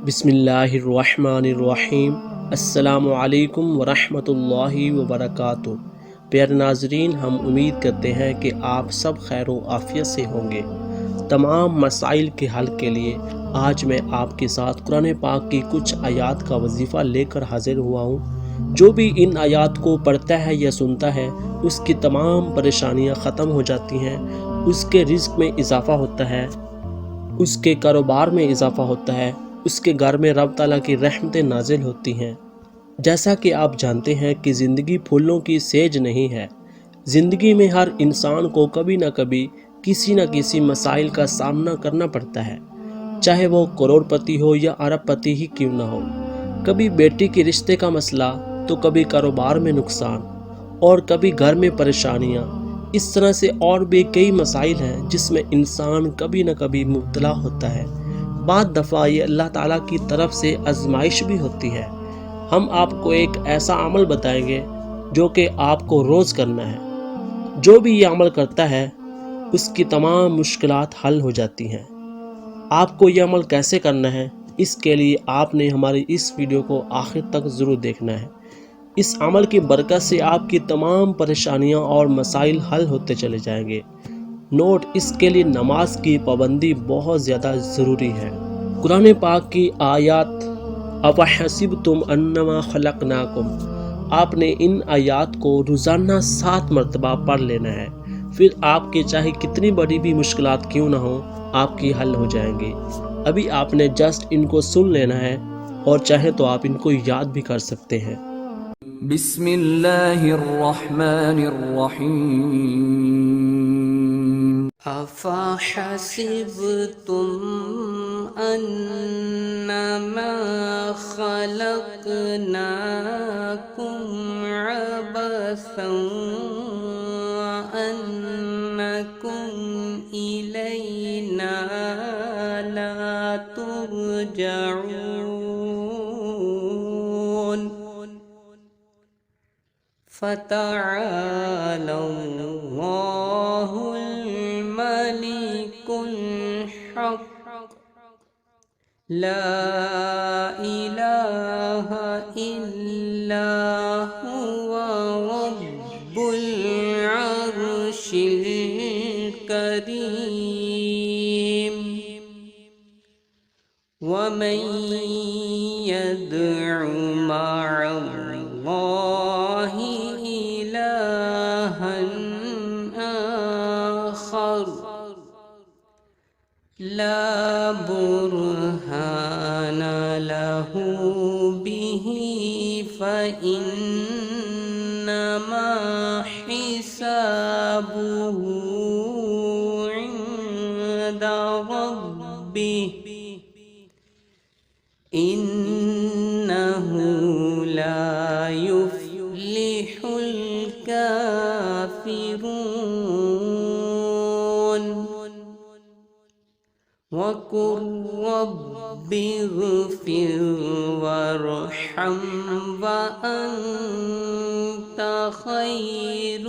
بسم اللہ الرحمن الرحیم۔ السلام علیکم ورحمۃ اللہ وبرکاتہ۔ پیارے ناظرین، ہم امید کرتے ہیں کہ آپ سب خیر و عافیت سے ہوں گے۔ تمام مسائل کے حل کے لیے آج میں آپ کے ساتھ قرآن پاک کی کچھ آیات کا وظیفہ لے کر حاضر ہوا ہوں۔ جو بھی ان آیات کو پڑھتا ہے یا سنتا ہے، اس کی تمام پریشانیاں ختم ہو جاتی ہیں، اس کے رزق میں اضافہ ہوتا ہے، اس کے کاروبار میں اضافہ ہوتا ہے، اس کے گھر میں رب تعالیٰ کی رحمتیں نازل ہوتی ہیں۔ جیسا کہ آپ جانتے ہیں کہ زندگی پھولوں کی سیج نہیں ہے۔ زندگی میں ہر انسان کو کبھی نہ کبھی کسی نہ کسی مسائل کا سامنا کرنا پڑتا ہے، چاہے وہ کروڑ پتی ہو یا ارب پتی ہی کیوں نہ ہو۔ کبھی بیٹی کے رشتے کا مسئلہ، تو کبھی کاروبار میں نقصان، اور کبھی گھر میں پریشانیاں۔ اس طرح سے اور بھی کئی مسائل ہیں جس میں انسان کبھی نہ کبھی مبتلا ہوتا ہے۔ بعض دفعہ یہ اللہ تعالیٰ کی طرف سے آزمائش بھی ہوتی ہے۔ ہم آپ کو ایک ایسا عمل بتائیں گے جو کہ آپ کو روز کرنا ہے۔ جو بھی یہ عمل کرتا ہے اس کی تمام مشکلات حل ہو جاتی ہیں۔ آپ کو یہ عمل کیسے کرنا ہے، اس کے لیے آپ نے ہماری اس ویڈیو کو آخر تک ضرور دیکھنا ہے۔ اس عمل کی برکت سے آپ کی تمام پریشانیاں اور مسائل حل ہوتے چلے جائیں گے۔ نوٹ، اس کے لیے نماز کی پابندی بہت زیادہ ضروری ہے۔ قرآن پاک کی آیات افحسبتم انما خلقناکم، آپ نے ان آیات کو روزانہ 7 مرتبہ پڑھ لینا ہے، پھر آپ کے چاہے کتنی بڑی بھی مشکلات کیوں نہ ہوں، آپ کی حل ہو جائیں گے۔ ابھی آپ نے جسٹ ان کو سن لینا ہے، اور چاہے تو آپ ان کو یاد بھی کر سکتے ہیں۔ بسم اللہ الرحمن الرحیم۔ افحسبتم انما خلقناکم عبثا وانکم الینا لا ترجعون۔ فتعالى الله الملك الحق، لا إله إلا هو رب العرش الكريم۔ ومن يدع مع الله إلها آخر لا برهان له به فإنما حسابه عند ربه إنه لا يفلح الكافرون۔ وقل رب اغفر وارحم وأنت خير